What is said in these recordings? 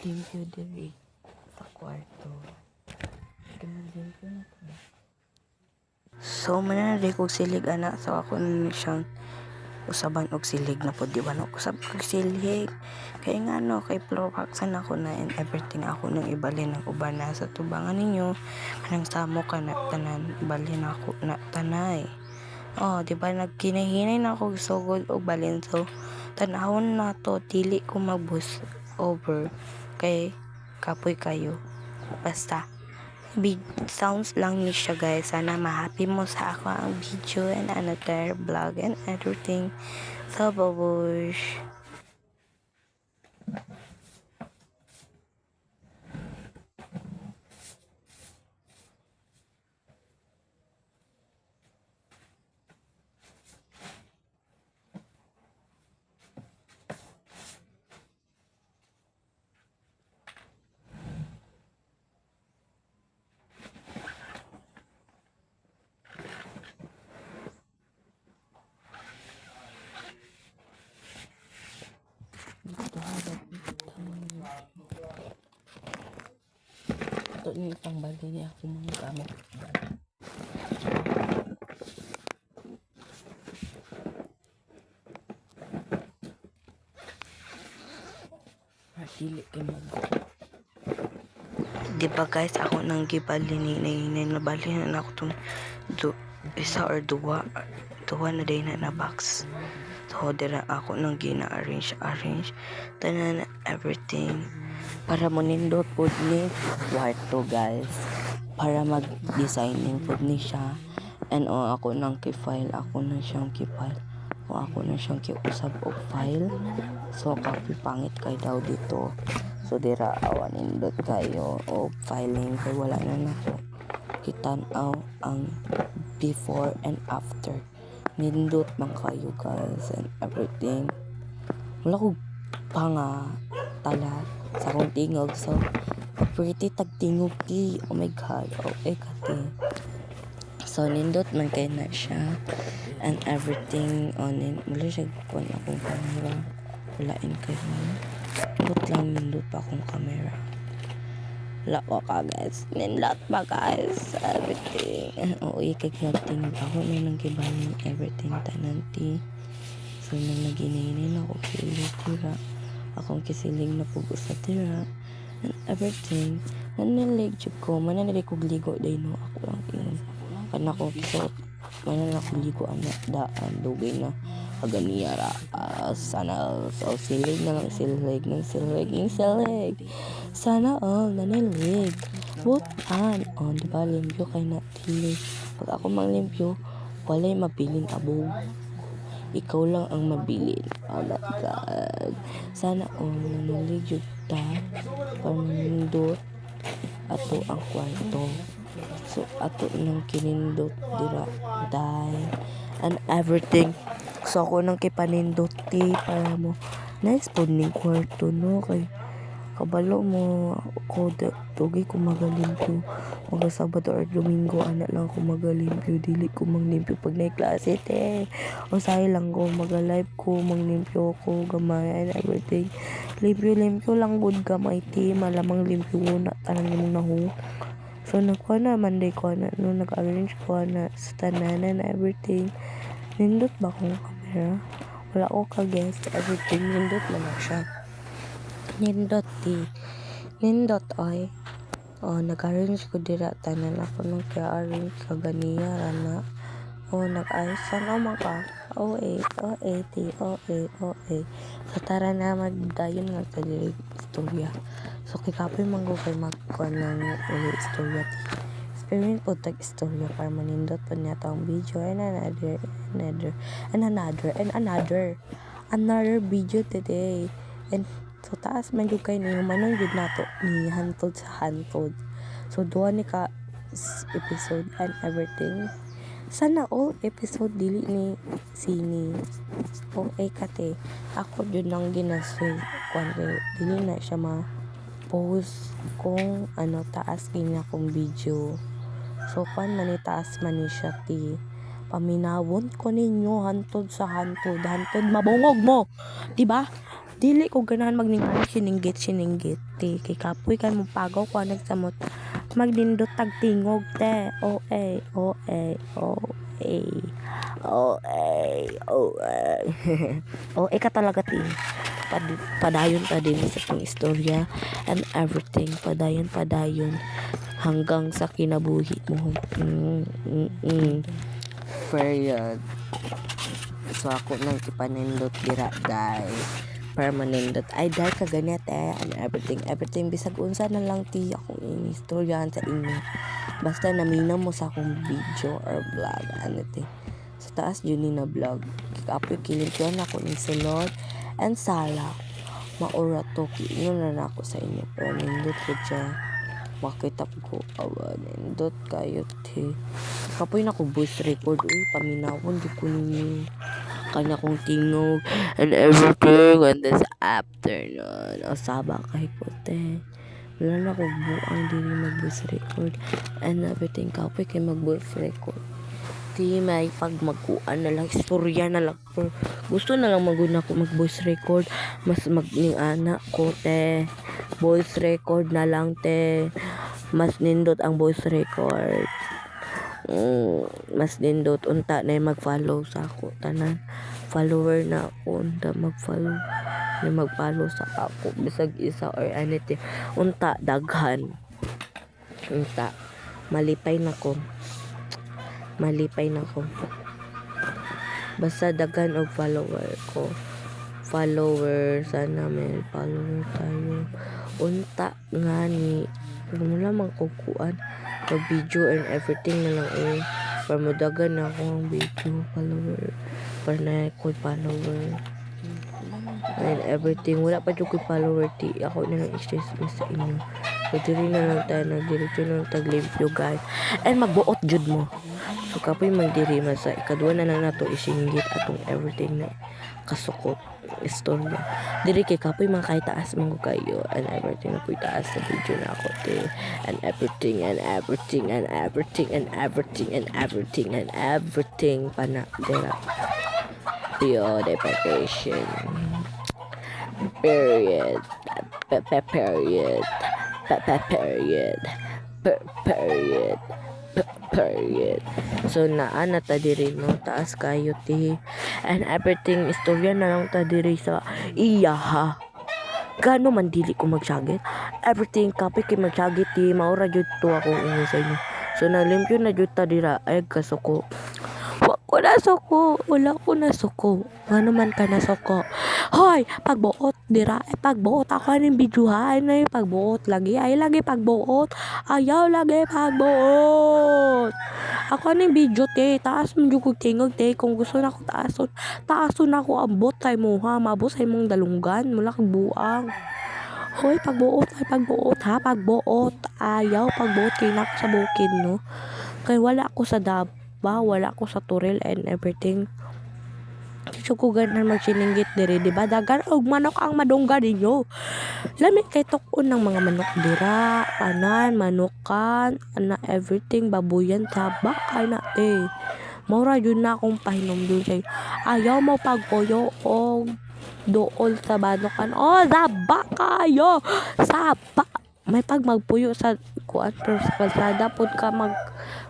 limpyo diri sa kwarto. Limpyo na to. So mananadi kog silig ana, so ako na siyang usaban og silig na po, di ba no usab kog silig kay nga no, kay floor waxan ako na and everything, ako nang ibalin ang uban na sa tubangan ninyo kanang samo ka na tanan, ibalin ako na tanay. Di ba nagkinahinay na ako sugod og balin, so tanahon na to, dili ko mag-boost over kay kapoy kayo. Basta big sounds lang ni siya guys. Sana ma-happy mo sa ako ang video and another vlog and everything. So babush. Ito niyo itang bali niya ako mga gamit. Dili kay mag. Di ba guys, ako nang gibali ni nabali na ako tong isa or duwa na day na box. So dira ako nang gina-arrange tanan everything para mo nindot pod ni kwarto guys, para mag-designing pod ni siya. And ako nang ki-file, ako na siyang kiusab og file. So copy pangit kay daw dito, so dira awan nindot kayo o filing kay wala na nako kitan-aw ang before and after. Nindot man kayo guys and everything. Wala ko tala sa akong tingog, so pretty tagtingog ki. Oh my god, kati. So nindot man kay na siya and everything on it. Wala siya kuan akong camera, walain kay nindot pa akong camera. Lako ka guys, nindot pa guys everything. Kay tingog ako na nang kibaling everything tananti. So nang nagininin ako kilitira, akong kisiling na pugo sa tira and everything. Nanilig jud ko, mananilig kog ligo day no, ako lang yun. Kana ko kisot, mananilig ko ligo anak daan, dugay na aganiyara. Sana so silig na lang, silig. Sana all nanilig. Butan, diba limpyo kay na tilig. Pag ako mang limpyo, walay mabiling abog. Ikaw lang ang mabilin. Oh my god. Sana nanilig jud ta para manindot ato ang kwarto. So ato nang kinindot dira dai and everything. So ako nang kipanindoti para mo nice pod ning kwarto no, kay kabalo mo ko dugay ko magalimpyo mga Sabado or Domingo, ana lang ko magalimpyo, dili ko manglimpyo pag nay klase te. Usahay lang ko maga-live ko, manglimpyo ko gamay and everything. Limpyo lang gud gamay ti, malamang limpyo na tanan nimong nahu. So nagkuha na Monday ko na no, nag-arrange ko na sa tanan and everything. Nindot ba akong camera? Wala ko ka guess, everything nindot lang siya. Nindot oy. Nag-arrange ko dira tanan, ako nang kaya-arrange kaganiya rana. Nag-ayos sana maka. So tara na magdayon nga sa diri istorya. So kikapoy manggo kay magkuan ng istorya. Experience po tag istorya para manindot po niya tong video and another video today. And so taas man jud kay ni manon jud nato ni hantod sa hantod. So duha ni ka episode and everything. Sana all episode dili ni sini. Kate ako jud nang ginasoy kwan kay dili na siya post kung taas kini akong video. So kwan man ni taas man ni siya ti paminawon ko ninyo hantod sa hantod mabungog mo, di ba? Dili ko ganahan magningan siningit kay kapoy kan mo pagaw ko nagsamot magnindot tag tingog te ka talaga ti padayon pa din sa pang istorya and everything padayon hanggang sa kinabuhi mo. Period. So ako nang ipanindot dira guys. Permanindot. Ay dahil ka ganit and everything bisag unsa na lang ti akong inistoryahan sa inyo. Basta naminaw mo sa akong video or vlog ano ti. Sa taas yun na vlog. Kikapoy kilimpyon ako ng sulod and sala. Maura to kiingon na ako sa inyo. Pero nindot ko dyan. Makita ko nindot kayo ti. Kapoy na ko voice record. Uy paminawon di ko ninyo. Kanya kong tingog and everything on this afternoon. O saba kay ko te. Wala na ko buang dili mag voice record and everything. Kapoy kay mag voice record. Ti may pag magkuan na lang istorya na lang. Gusto na lang maguna ko mag voice record. Mas magning anak ko te. Voice record na lang te. Mas nindot ang voice record. Mas nindot unta na mag-follow sa ako tanan. Follower na ako unta mag-follow sa ako bisag isa or anything. Unta daghan. Unta malipay na ko. Basta daghan og follower ko. Sana may follower tayo. Unta nga ni mo lamang kukuan pag video and everything na lang para madagan na ako ang video follower para na ko follower and everything wala pa dyan ko follower ti ako na lang i-stress sa inyo so diri na lang tayo nagdiretso na lang taglimpyo guys and magbuot jud mo so kapoy magdiri man sa ikadua na lang nato isinggit atong everything na kasukot istorya diri kay kapoy mga kay taas mo kayo and everything na po taas sa video na ako te and everything pana dira purification period so naa ta diri no taas kayo ti and everything istorya na lang ta diri sa iya ha gano man dili ko magsagit everything kapoy kay magsagit ti maura jud to ako inyo sa inyo so nalimpyo na jud ta dira ay kasuko wala ko na suko ano man ka na suko hoy pagbuot dira ay pagbuot ako ning bidyuhan ay pagbuot lagi pagbuot ayaw lagi pagbuot ako ning video te taas mo jud ko tingog te kung gusto na ko taason ako ambot kay mo ha mabot sa imong dalunggan mula kag buang hoy pagbuot ha pagbuot ayaw pagbuot kay nak sa bukid no kay wala ko sa wala ko sa turil and everything so ko ganan magsininggit diri diba dagan og manok ang madungga ninyo lami kay tukon ng mga manok dira tanan manukan ana everything babuyan tabak kay na te maura yun na akong pahinom dun say ayaw mo pagpuyo og dool sa banukan saba kayo saba may pag magpuyo sa kuan pero sa kalsada pod ka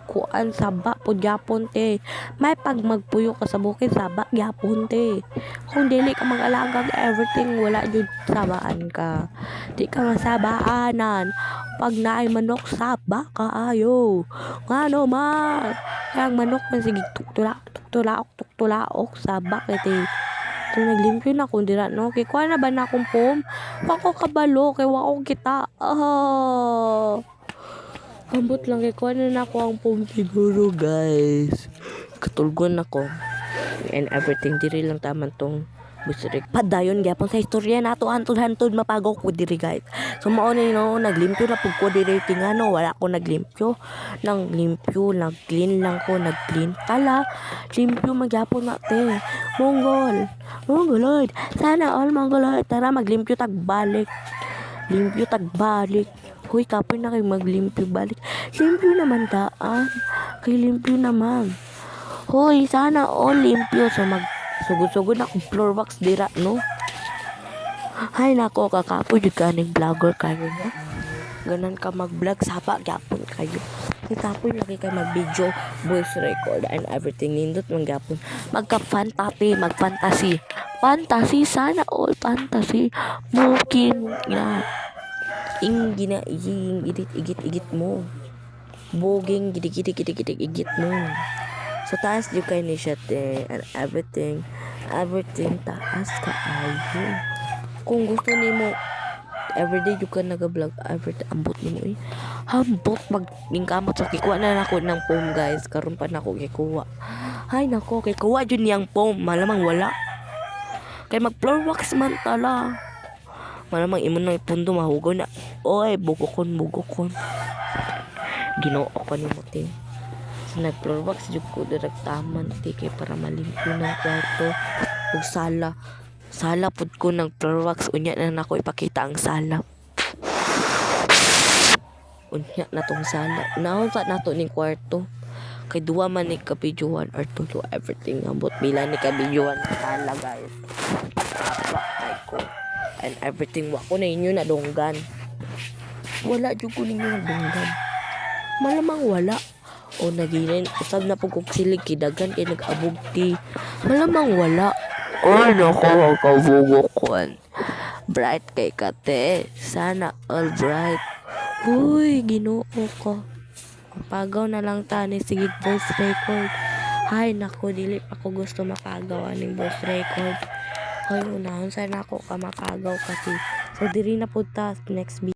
kuan saba pod gyapon te may pag magpuyo ka sa bukid saba gyapon te kung dili ka mag-alaga everything wala jud sabaan ka di ka masabaanan pag naay manok saba kaayo ngano man kang manok man sige tuktulaok saba kay te so naglimpyo na kung dira no kay kuan na ba na akong pom wako kabalo kay wako kita ambot lang kay kuha na ako ang pom siguro guys katulgon ako and everything diri lang taman tong busrik padayon gyapon sa istorya nato hantod mapagaw ko diri guys so mao ni no naglimpyo na pud ko diri tingano wala ko naglimpyo nag-clean lang ko tala limpyo magyapon na te mongoloid sana all mongoloid tara maglimpyo tagbalik huy kapoy na kayo maglimpyo balik limpyo naman daan kay limpyo naman huy sana all limpyo so mag sugod na akong floor wax dira no Hay nako, kakapo jud ka ning vlogger kayo na. Ganan ka mag-vlog, sapa gyapon kayo. Itapoy lagi kay mag-video, voice record and everything, nindot man gyapon. Magfantasy. Fantasy sana all fantasy. Mukin na. Ing igit mo. Boging igit mo. So taas jud kay ni siya te and everything taas ka ayo. Kung gusto nimo everyday jud ka naga-vlog, everyday ambot nimo hambot magingkamot so kikuha na nako ng phone guys, karon pa nako kikuha. Hay nako, kikuha jud niyang phone, malamang wala. Kay mag floor wax man tala. Malamang imo na ipundo mahugaw na. Oy, bugokon. Ginoo ko nimo te. So, nag-floor wax jud ko direct taman te kay para malimpyo ng kwarto ug sala. Sala pud ko ng floor wax, unya na nako ipakita ang sala. Unya na tong sala. Naon sa nato ning kwarto. Kay duwa man ni kabidyohan or tulo everything ambot bila ni kabidyohan sa sala guys. Apa ay ko. And everything wa ko na inyo na donggan. Wala jud ko ninyo na donggan. Malamang wala. O naginin usab na pug silig kidagan kay nag-abugti. Malamang wala. Ay nako kabugokon. Bright kay kate. Sana all bright. Uy, Ginoo ko. Pagaw na lang tani sige voice record. Hay nako, dili pa ko gusto makagawa ning voice record. Hoy unahon sana ako ka makagaw kasi. So diri na pud ta next video.